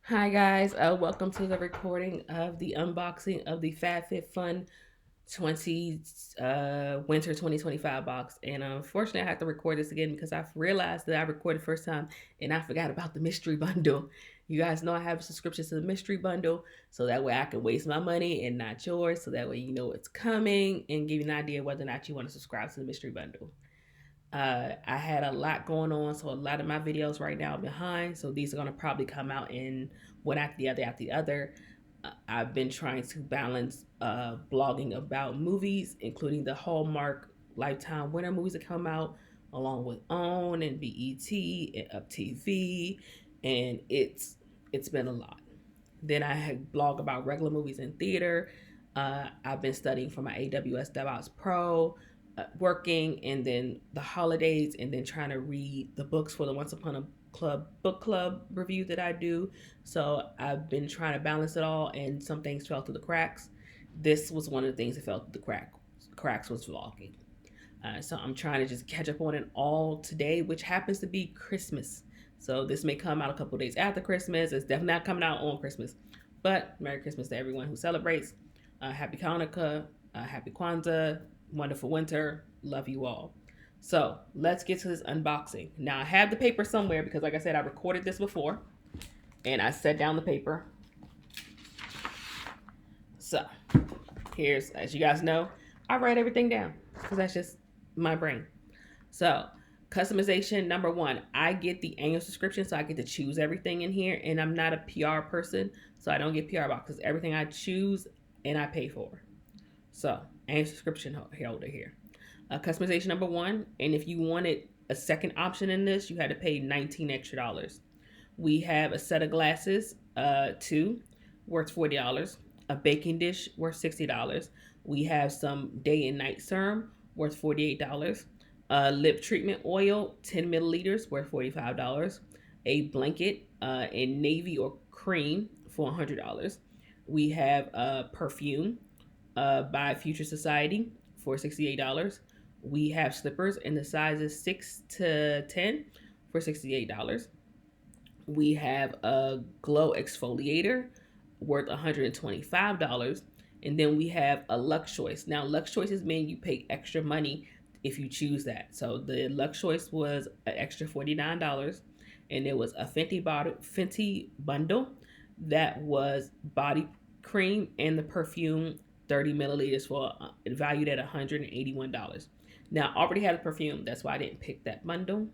Hi guys, welcome to the recording of the unboxing of the FabFitFun 20 Winter 2025 box. And unfortunately, I have to record this again because I've realized that I recorded first time and I forgot about the mystery bundle. You guys know I have subscriptions to the mystery bundle, so that way I can waste my money and not yours. So that way you know it's coming and give you an idea whether or not you want to subscribe to the mystery bundle. I had a lot going on, so a lot of my videos right now are behind. So these are gonna probably come out in one after the other after the other. I've been trying to balance blogging about movies, including the Hallmark Lifetime winter movies that come out, along with OWN and BET and Up TV, and it's been a lot. Then I had blog about regular movies in theater. I've been studying for my AWS DevOps Pro, working, and then the holidays, and then trying to read the books for the Once Upon a Club book club review that I do. So I've been trying to balance it all, and some things fell through the cracks. This was one of the things that fell through the cracks was vlogging. So I'm trying to just catch up on it all today, which happens to be Christmas. So this may come out a couple days after Christmas. It's definitely not coming out on Christmas. But Merry Christmas to everyone who celebrates. Happy Hanukkah, Happy Kwanzaa, wonderful winter. Love you all. So let's get to this unboxing. Now I have the paper somewhere because, like I said, I recorded this before and I set down the paper. So here's, as you guys know, I write everything down because that's just my brain. So customization number one, I get the annual subscription, so I get to choose everything in here, and I'm not a PR person, so I don't get PR boxes. Everything I choose and I pay for. So annual subscription holder here. Customization number one, and if you wanted a second option in this, you had to pay $19 extra. We have a set of glasses, two, worth $40. A baking dish worth $60. We have some day and night serum worth $48. Lip treatment oil, 10 milliliters, worth $45. A blanket in navy or cream for $100. We have perfume by Future Society for $68. We have slippers in the sizes 6 to 10 for $68. We have a glow exfoliator worth $125. And then we have a Lux Choice. Now, Lux Choices mean you pay extra money if you choose that. So the Lux Choice was an extra $49. And it was a Fenty bundle that was body cream and the perfume 30 milliliters for valued at $181. Now, I already had a perfume. That's why I didn't pick that bundle.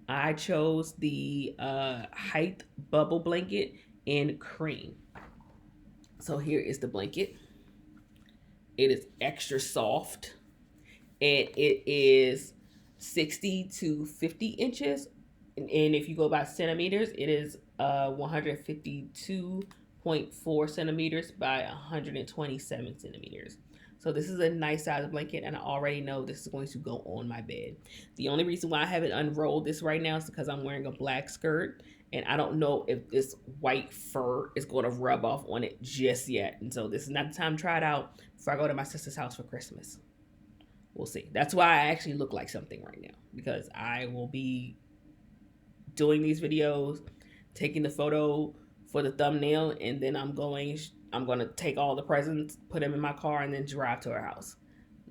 I chose the Hythe bubble blanket in cream. So here is the blanket. It is extra soft, and it is 60 to 50 inches. And if you go by centimeters, it is 152.4 centimeters by 127 centimeters. So this is a nice size blanket, and I already know this is going to go on my bed. The only reason why I haven't unrolled this right now is because I'm wearing a black skirt, and I don't know if this white fur is going to rub off on it just yet. And so this is not the time to try it out before I go to my sister's house for Christmas. We'll see. That's why I actually look like something right now, because I will be doing these videos, taking the photo for the thumbnail, and then I'm going to take all the presents, put them in my car, and then drive to her house.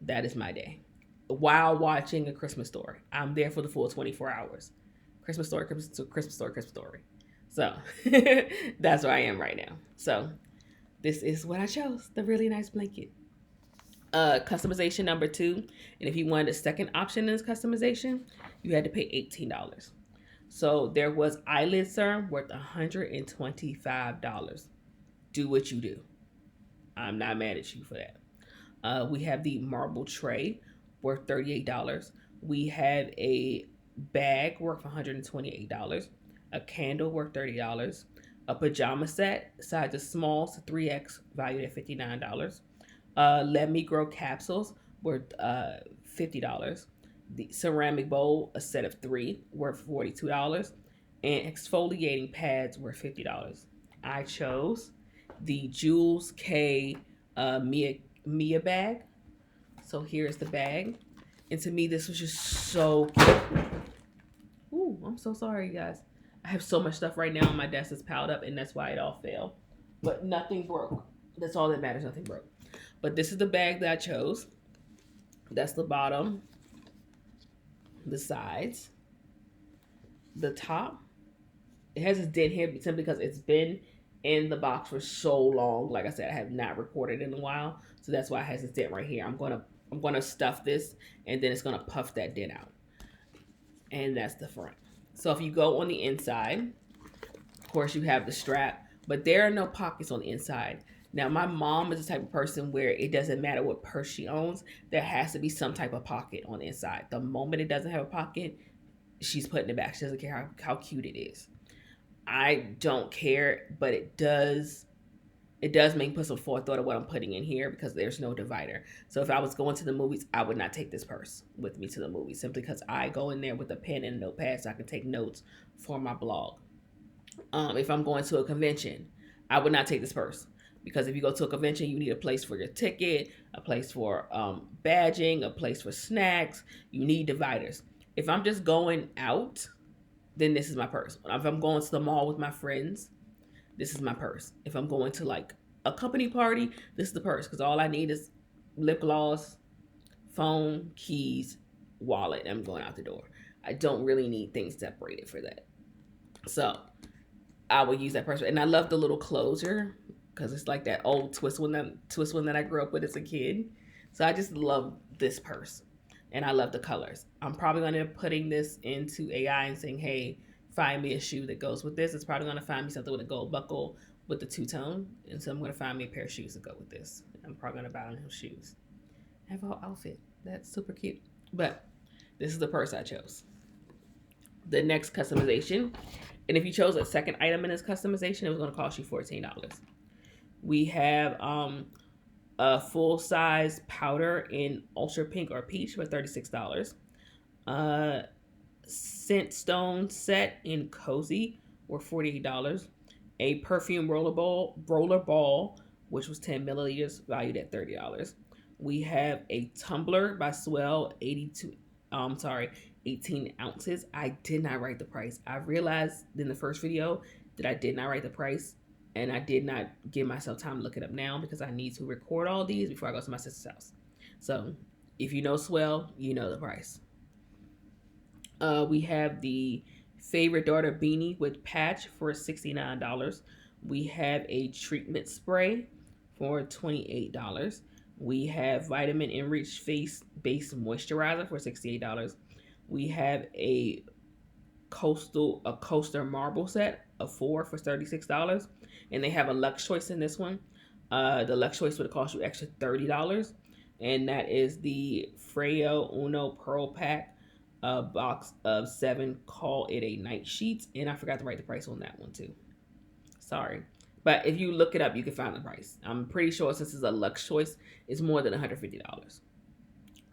That is my day. While watching A Christmas Story. I'm there for the full 24 hours. Christmas Story, Christmas Story. So that's where I am right now. So this is what I chose, the really nice blanket. Customization number two, and if you wanted a second option in this customization, you had to pay $18. So there was eyelid serum worth $125. Do what you do. I'm not mad at you for that. We have the marble tray worth $38. We have a bag worth $128. A candle worth $30. A pajama set, sizes small to 3X, valued at $59. Let Me Grow capsules worth $50. The ceramic bowl, a set of 3, worth $42. And exfoliating pads worth $50. I chose the Jules Kae Mia Bag. So here's the bag. And to me, this was just so cute. Ooh, I'm so sorry, guys. I have so much stuff right now on my desk that's piled up, and that's why it all fell. But nothing broke. That's all that matters. Nothing broke. But this is the bag that I chose. That's the bottom, the sides, the top. It has this dent here simply because it's been in the box for so long. Like I said, I have not recorded in a while, so that's why it has this dent right here. I'm gonna stuff this, and then it's gonna puff that dent out, and that's the front. So if you go on the inside, of course you have the strap, but there are no pockets on the inside. Now my mom is the type of person where it doesn't matter what purse she owns, there has to be some type of pocket on the inside. The moment it doesn't have a pocket, she's putting it back. She doesn't care how cute it is. I don't care, but it does make me put some forethought of what I'm putting in here because there's no divider. So if I was going to the movies, I would not take this purse with me to the movies simply because I go in there with a pen and a notepad so I can take notes for my blog. If I'm going to a convention, I would not take this purse because if you go to a convention, you need a place for your ticket, a place for badging, a place for snacks. You need dividers. If I'm just going out, then this is my purse. If I'm going to the mall with my friends, this is my purse. If I'm going to like a company party, this is the purse because all I need is lip gloss, phone, keys, wallet. And I'm going out the door. I don't really need things separated for that. So I would use that purse. And I love the little closure because it's like that old twist one that I grew up with as a kid. So I just love this purse. And I love the colors. I'm probably going to be putting this into AI and saying, hey, find me a shoe that goes with this. It's probably going to find me something with a gold buckle with the two-tone. And so I'm going to find me a pair of shoes to go with this. I'm probably going to buy those shoes. I have a whole outfit. That's super cute. But this is the purse I chose. The next customization. And if you chose a second item in this customization, it was going to cost you $14. We have a full-size powder in ultra pink or peach for $36. Scent stone set in cozy were $48. A perfume roller ball, which was 10 milliliters, valued at $30. We have a tumbler by Swell, 18 ounces. I did not write the price. I realized in the first video that I did not write the price, and I did not give myself time to look it up now because I need to record all these before I go to my sister's house. So if you know Swell, you know the price. We have the Favorite Daughter Beanie with patch for $69. We have a treatment spray for $28. We have Vitamin Enriched Face Base Moisturizer for $68. We have a coaster marble set of 4 for $36. And they have a Lux Choice in this one. The Lux Choice would cost you extra $30. And that is the Freyo Uno Pearl Pack, a box of 7. Call it a night sheets. And I forgot to write the price on that one too. Sorry. But if you look it up, you can find the price. I'm pretty sure since it's a Lux Choice, it's more than $150.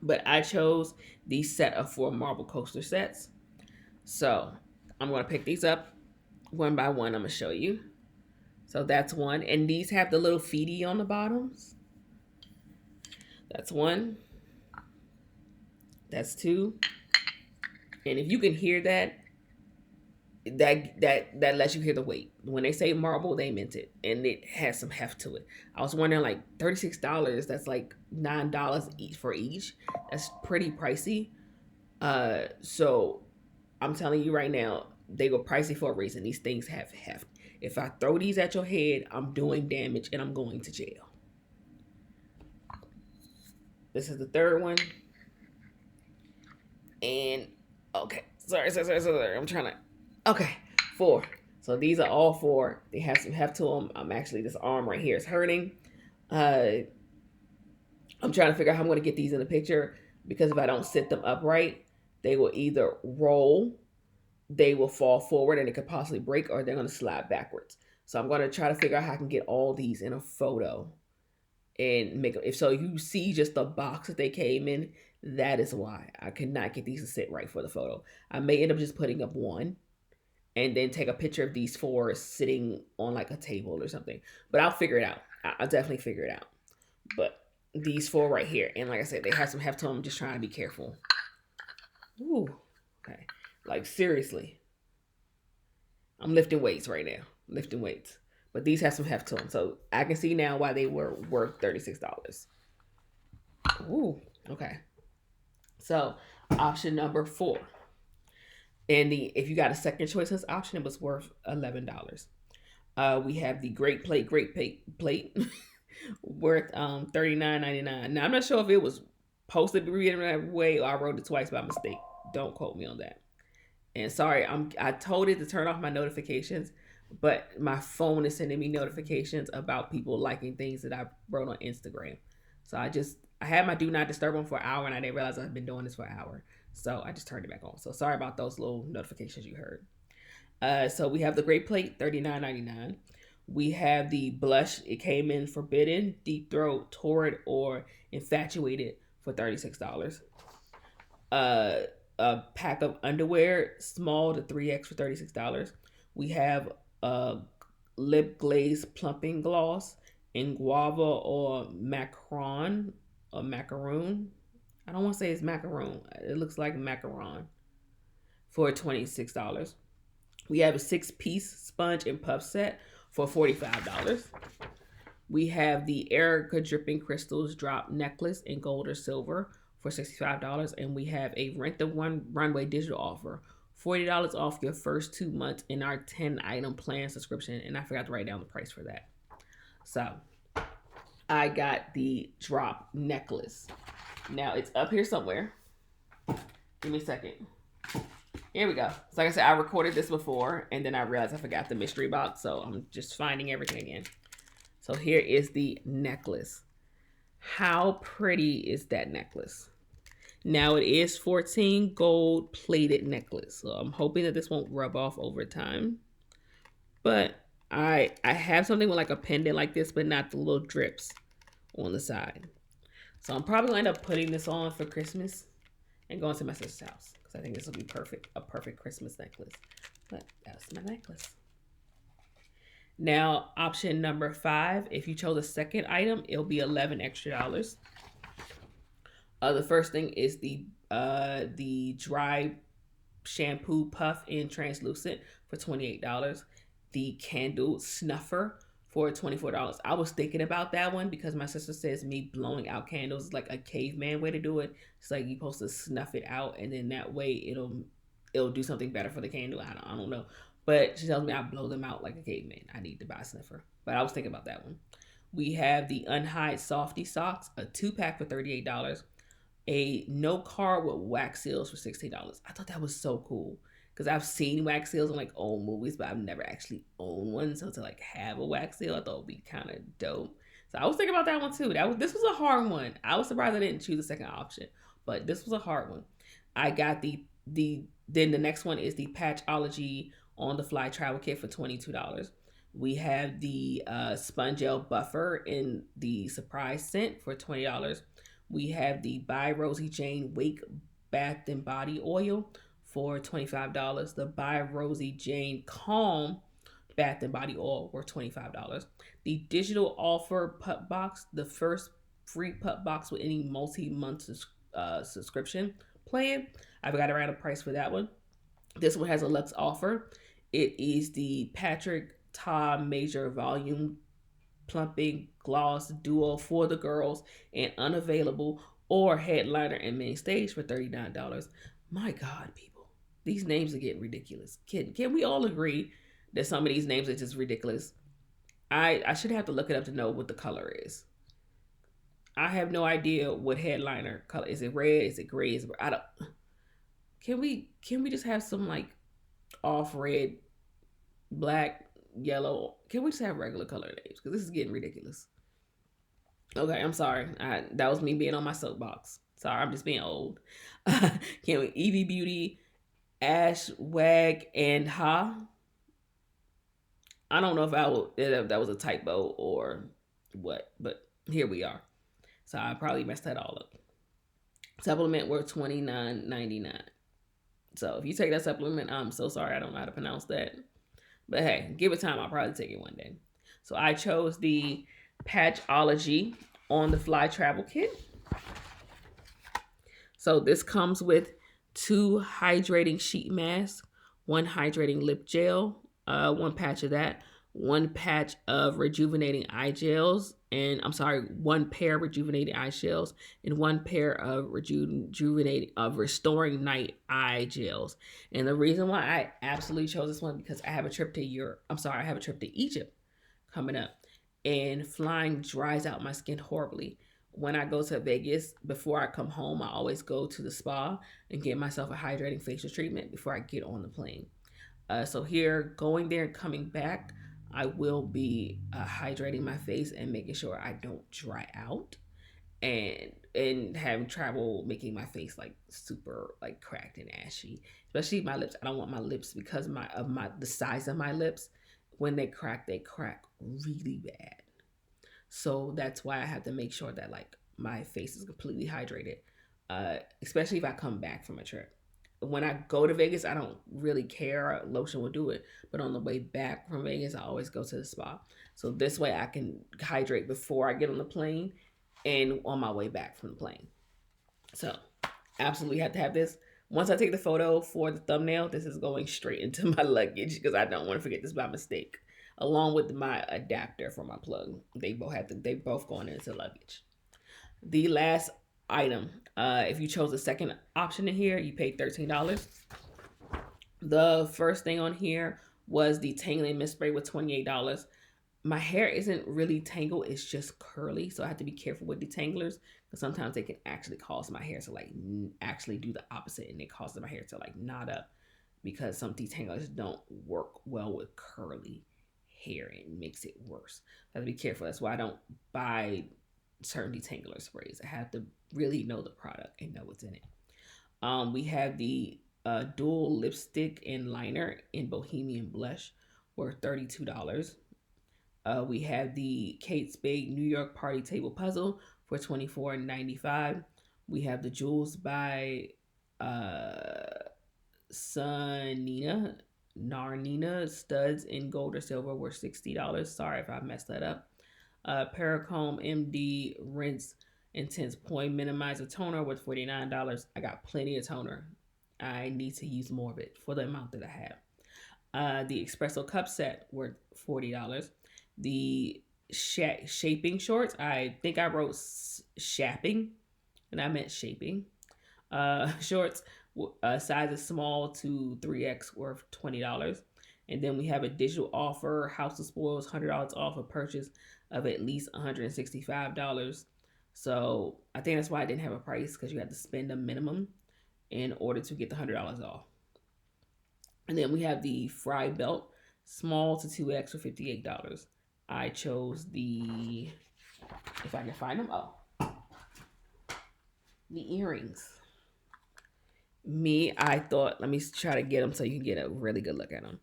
But I chose the set of 4 marble coaster sets. So I'm going to pick these up one by one. I'm going to show you. So that's one. And these have the little feety on the bottoms. That's one. That's 2. And if you can hear that lets you hear the weight. When they say marble, they meant it. And it has some heft to it. I was wondering, like, $36, that's like $9 each for each. That's pretty pricey. So I'm telling you right now, they go pricey for a reason. These things have heft. If I throw these at your head, I'm doing damage and I'm going to jail. This is the third one. And, okay. Sorry. I'm trying to, okay. 4. So these are all 4. They have some heft to them. I'm actually, this arm right here is hurting. I'm trying to figure out how I'm going to get these in the picture because if I don't sit them upright, they will either roll, they will fall forward and it could possibly break, or they're going to slide backwards. So I'm going to try to figure out how I can get all these in a photo and make them. If so, you see just the box that they came in, that is why I could not get these to sit right for the photo. I may end up just putting up one and then take a picture of these 4 sitting on like a table or something. But I'll figure it out. I'll definitely figure it out. But these 4 right here, and like I said, they have some heft to them. I'm just trying to be careful. Ooh, okay. Like seriously. I'm lifting weights right now. Lifting weights. But these have some heft to them. So I can see now why they were worth $36. Ooh, okay. So option number 4. And if you got a second choice this option, it was worth $11. We have the Great Plate plate worth $39.99. Now I'm not sure if it was posted in that way or I wrote it twice by mistake. Don't quote me on that. And sorry, I told it to turn off my notifications, but my phone is sending me notifications about people liking things that I wrote on Instagram. So I had my do not disturb on for an hour and I didn't realize I've been doing this for an hour. So I just turned it back on. So sorry about those little notifications you heard. So we have the Great Plate, $39.99. We have the blush. It came in forbidden, deep throat, torrid, or infatuated for $36. A pack of underwear, small to 3X for $36. We have a lip glaze plumping gloss in guava or macaron or macaroon. I don't want to say it's macaroon. It looks like macaron for $26. We have a 6-piece sponge and puff set for $45. We have the Erika Dripping Crystals drop necklace in gold or silver for $65. And we have a Rent the One Runway digital offer, $40 off your first 2 months in our 10-item plan subscription. And I forgot to write down the price for that. So I got the drop necklace. Now it's up here somewhere. Give me a second. Here we go. So like I said, I recorded this before and then I realized I forgot the mystery box. So I'm just finding everything again. So here is the necklace. How pretty is that necklace? Now it is 14 gold plated necklace. So I'm hoping that this won't rub off over time. But I have something with like a pendant like this, but not the little drips on the side. So I'm probably going to end up putting this on for Christmas and going to my sister's house. Because I think this will be a perfect Christmas necklace. But that's my necklace. Now, option number 5, if you chose a second item, it'll be $11 extra. The first thing is the dry shampoo puff in translucent for $28. The candle snuffer for $24. I was thinking about that one because my sister says me blowing out candles is like a caveman way to do it. It's like you're supposed to snuff it out and then that way it'll do something better for the candle. I don't know. But she tells me I blow them out like a caveman. I need to buy a sniffer. But I was thinking about that one. We have the Unhide Softy Socks, a 2-pack for $38. A no card with wax seals for $16. I thought that was so cool. Because I've seen wax seals in like old movies, but I've never actually owned one. So to like have a wax seal, I thought would be kind of dope. So I was thinking about that one too. This was a hard one. I was surprised I didn't choose the second option. But this was a hard one. I got then the next one is the Patchology On the Fly Travel Kit for $22. We have the Sponge Gel Buffer in the Surprise Scent for $20. We have the By Rosie Jane Wake Bath and Body Oil for $25. The By Rosie Jane Calm Bath and Body Oil for $25. The digital offer pup box, the first free pup box with any multi-month subscription plan. I forgot to write a price for that one. This one has a Lux offer. It is the Patrick Ta Major Volume Plumping Gloss Duo for the girls and unavailable or headliner and main stage for $39. My God, people, these names are getting ridiculous. Can we all agree that some of these names are just ridiculous? I should have to look it up to know what the color is. I have no idea what headliner color is. It red? Is it gray? I don't. Can we just have some like off red, black, yellow? Can we just have regular color names? Because this is getting ridiculous. Okay, I'm sorry. That was me being on my soapbox. Sorry, I'm just being old. Can we Evie Beauty, Ash, Wag, and Ha? I don't know if that was a typo or what, but here we are. So I probably messed that all up. Supplement worth $29.99. So if you take that supplement, I'm so sorry. I don't know how to pronounce that. But hey, give it time. I'll probably take it one day. So I chose the Patchology On the Fly Travel Kit. So this comes with 2 hydrating sheet masks, 1 hydrating lip gel, one patch of that, one patch of rejuvenating eye gels, and one pair of rejuvenating eye gels, and one pair of restoring night eye gels. And the reason why I absolutely chose this one because I have a trip to Egypt coming up, and flying dries out my skin horribly. When I go to Vegas, before I come home, I always go to the spa and get myself a hydrating facial treatment before I get on the plane. So here, going there and coming back, I will be hydrating my face and making sure I don't dry out, and having trouble making my face like super like cracked and ashy, especially my lips. I don't want my lips, because the size of my lips, when they crack really bad. So that's why I have to make sure that like my face is completely hydrated, especially if I come back from a trip. When I go to Vegas, I don't really care. Lotion will do it. But on the way back from Vegas, I always go to the spa. So this way I can hydrate before I get on the plane and on my way back from the plane. So absolutely have to have this. Once I take the photo for the thumbnail, this is going straight into my luggage because I don't want to forget this by mistake, along with my adapter for my plug. They both going into luggage. The last item, if you chose the second option in here, you paid $13. The first thing on here was the tangling mist spray with $28. My hair isn't really tangled, it's just curly, so I have to be careful with detanglers because sometimes they can actually cause my hair to like actually do the opposite, and it causes my hair to like knot up because some detanglers don't work well with curly hair and makes it worse. I have to be careful. That's why I don't buy certain detangler sprays. I have to really know the product and know what's in it. We have the dual lipstick and liner in Bohemian Blush for $32. We have the Kate Spade New York Party Table Puzzle for $24.95. We have the Jules by Sunaina Narnia studs in gold or silver were $60. Sorry if I messed that up. Paracomb MD Rinse Intense Point Minimizer Toner with $49. I got plenty of toner. I need to use more of it for the amount that I have. The Espresso Cup Set worth $40. The shaping shorts, I think I wrote shapping and I meant shaping. Shorts, sizes small to 3X worth $20. And then we have a digital offer, House of Spoils, $100 off a purchase of at least $165. So I think that's why I didn't have a price, because you had to spend a minimum in order to get the $100 off. And then we have the Fry Belt, small to 2X for $58. I chose the, if I can find them, the earrings. I thought, let me try to get them so you can get a really good look at them.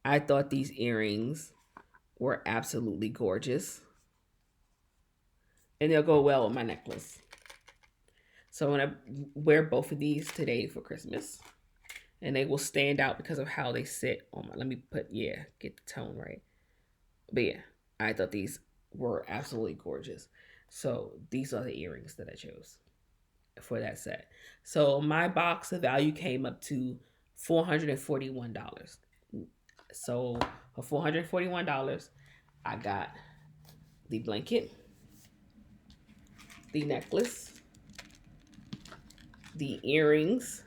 I thought these earrings were absolutely gorgeous. And they'll go well with my necklace. So I'm going to wear both of these today for Christmas. And they will stand out because of how they sit on my, get the tone right. But yeah, I thought these were absolutely gorgeous. So these are the earrings that I chose for that set. So my box, the value came up to $441. So for $441, I got the blanket, the necklace, the earrings,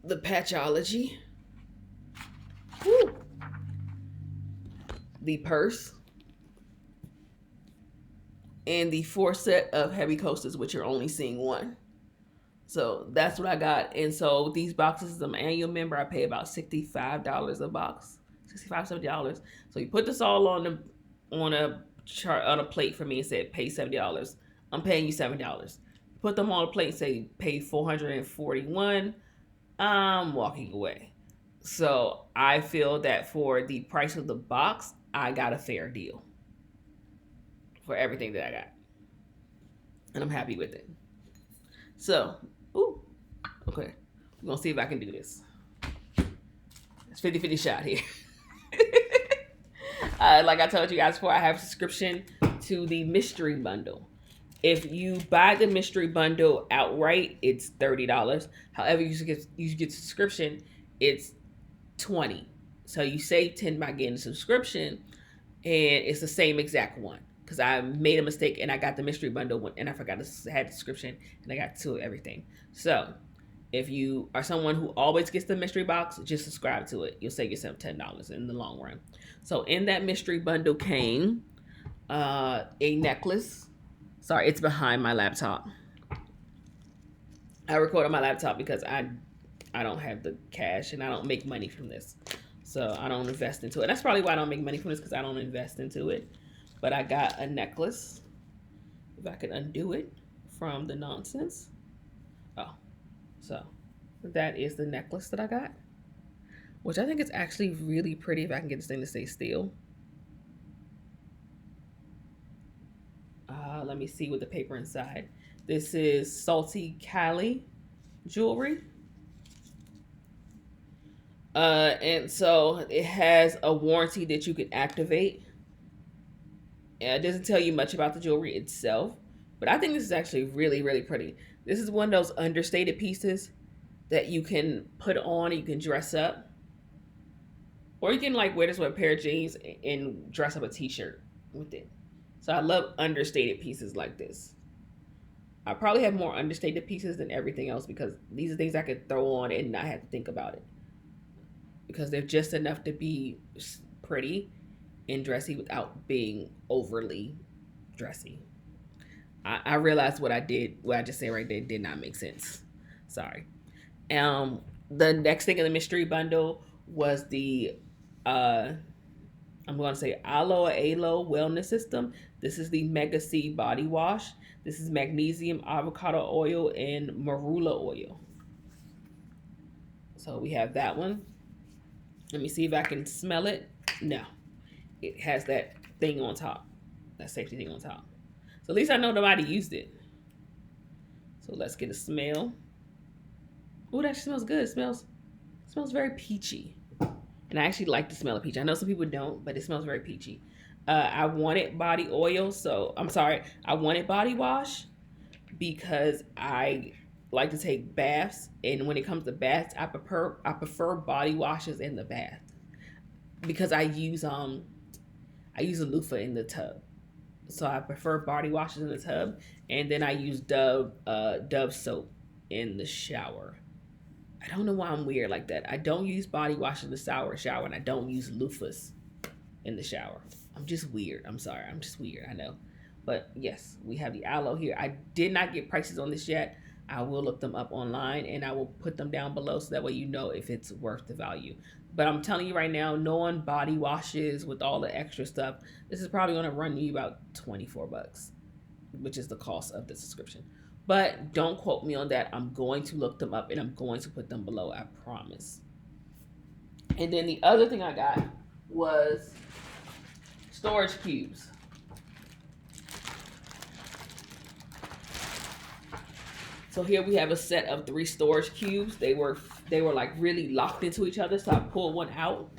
the Patchology, the purse, and the 4 set of heavy coasters, which you're only seeing one. So that's what I got. And so these boxes, I'm an annual member. I pay about $65 a box, $65-$70. So you put this all on a plate for me and said pay $70. I'm paying you $70. Put them on a plate and say pay $441. I'm walking away. So I feel that for the price of the box, I got a fair deal for everything that I got. And I'm happy with it. So, okay. We're going to see if I can do this. It's 50-50 shot here. Like I told you guys before, I have a subscription to the mystery bundle. If you buy the mystery bundle outright, it's $30. However, you get subscription, it's 20. So you save 10 by getting a subscription, and it's the same exact one. Because I made a mistake and I got the mystery bundle and I forgot to have the description and I got to everything. So if you are someone who always gets the mystery box, just subscribe to it. You'll save yourself $10 in the long run. So in that mystery bundle came a necklace. Sorry, it's behind my laptop. I record on my laptop because I don't have the cash and I don't make money from this. So I don't invest into it. That's probably why I don't make money from this, because I don't invest into it. But I got a necklace. If I could undo it from the nonsense. Oh, so that is the necklace that I got, which I think is actually really pretty if I can get this thing to stay still. Let me see with the paper inside. This is Salty Cali jewelry. And so it has a warranty that you can activate. And it doesn't tell you much about the jewelry itself, but I think this is actually really, really pretty. This is one of those understated pieces that you can put on and you can dress up. Or you can like wear this with a pair of jeans and dress up a t-shirt with it. So I love understated pieces like this. I probably have more understated pieces than everything else because these are things I could throw on and not have to think about it. Because they're just enough to be pretty and dressy without being overly dressy. I realized what I just said right there did not make sense. Sorry. The next thing in the mystery bundle was the I'm going to say Alo Wellness System. This is the Mega C body wash. This is magnesium, avocado oil, and marula oil. So we have that one. Let me see if I can smell it. No. It has that thing on top. That safety thing on top. So at least I know nobody used it. So let's get a smell. Oh, that smells good. It smells very peachy. And I actually like the smell of peach. I know some people don't, but it smells very peachy. I wanted body oil, I wanted body wash because I like to take baths, and when it comes to baths, I prefer body washes in the bath because I use a loofah in the tub, so I prefer body washes in the tub, and then I use Dove soap in the shower. I don't know why I'm weird like that. I don't use body wash in the shower, and I don't use loofahs in the shower. I'm just weird. I'm sorry. I'm just weird. I know. But yes, we have the aloe here. I did not get prices on this yet. I will look them up online and I will put them down below so that way you know if it's worth the value. But I'm telling you right now, knowing body washes with all the extra stuff, this is probably going to run you about $24, which is the cost of the subscription. But don't quote me on that. I'm going to look them up and I'm going to put them below. I promise. And then the other thing I got was storage cubes. So here we have a set of 3 storage cubes. They were like really locked into each other, so I pulled one out.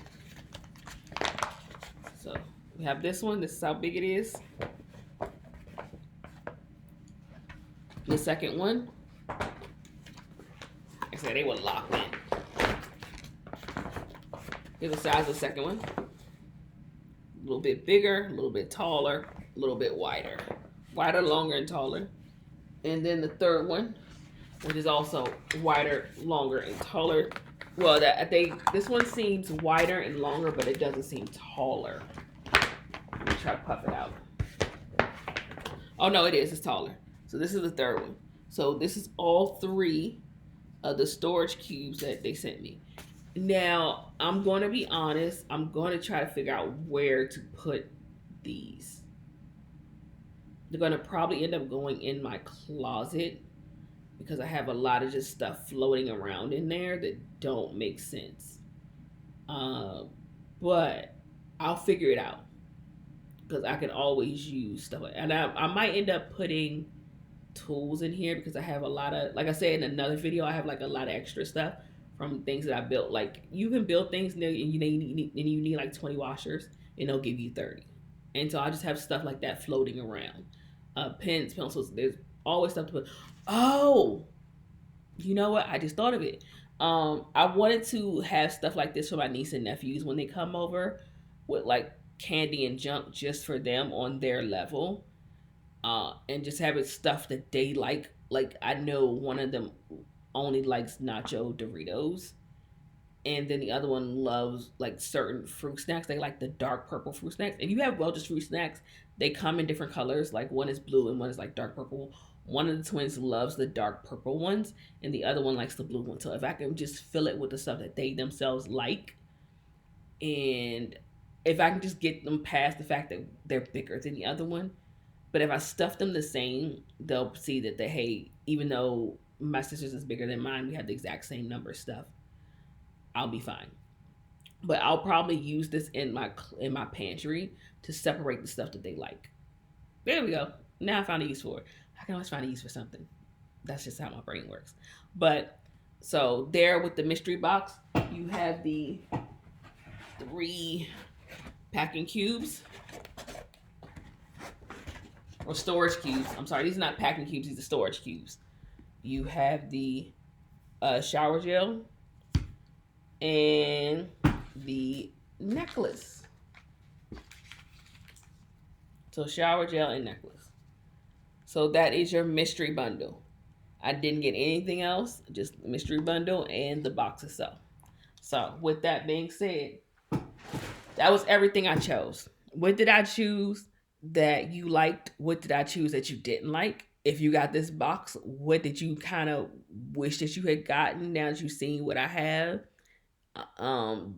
So we have this one. This is how big it is. The second one, like I said, they were locked in. Here's the size of the second one. A little bit bigger, a little bit taller, a little bit wider. Wider, longer, and taller. And then the third one, which is also wider, longer, and taller. Well, this one seems wider and longer, but it doesn't seem taller. Let me try to puff it out. Oh, no, it is. It's taller. So this is the third one. So this is all 3 of the storage cubes that they sent me. Now, I'm going to be honest. I'm going to try to figure out where to put these. They're going to probably end up going in my closet because I have a lot of just stuff floating around in there that don't make sense. But I'll figure it out because I can always use stuff. And I might end up putting tools in here because I have a lot of, like I said in another video, I have like a lot of extra stuff from things that I built. Like you can build things and you need like 20 washers and they'll give you 30. And so I just have stuff like that floating around. Pens, pencils, there's always stuff to put. Oh, you know what? I just thought of it. I wanted to have stuff like this for my niece and nephews when they come over, with like candy and junk just for them on their level, and just have it stuff that they like. Like I know one of them only likes nacho Doritos, and then the other one loves like certain fruit snacks. They like the dark purple fruit snacks. If you have well just fruit snacks, they come in different colors. Like one is blue and one is like dark purple. One of the twins loves the dark purple ones, and the other one likes the blue one. So if I can just fill it with the stuff that they themselves like, and if I can just get them past the fact that they're bigger than the other one, but if I stuff them the same, they'll see that they, hey, even though my sister's is bigger than mine, we have the exact same number of stuff. I'll be fine. But I'll probably use this in my pantry to separate the stuff that they like. There we go. Now I found a use for it. I can always find a use for something. That's just how my brain works. But so there with the mystery box, you have the 3 packing cubes or storage cubes. I'm sorry, these are not packing cubes. These are storage cubes. You have the shower gel and the necklace. So shower gel and necklace. So that is your mystery bundle. I didn't get anything else, just the mystery bundle and the box itself. So with that being said, that was everything I chose. What did I choose that you liked? What did I choose that you didn't like? If you got this box, what did you kind of wish that you had gotten now that you've seen what I have?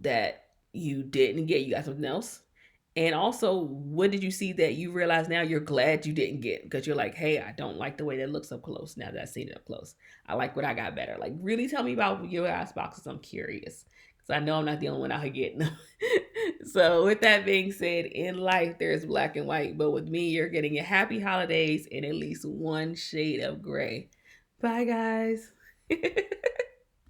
That you didn't get, you got something else. And also, what did you see that you realize now you're glad you didn't get? Because you're like, hey, I don't like the way that looks up close now that I've seen it up close. I like what I got better. Like, really tell me about your ass boxes. I'm curious. Because I know I'm not the only one out here getting them. So, with that being said, in life, there's black and white. But with me, you're getting a happy holidays in at least one shade of gray. Bye, guys.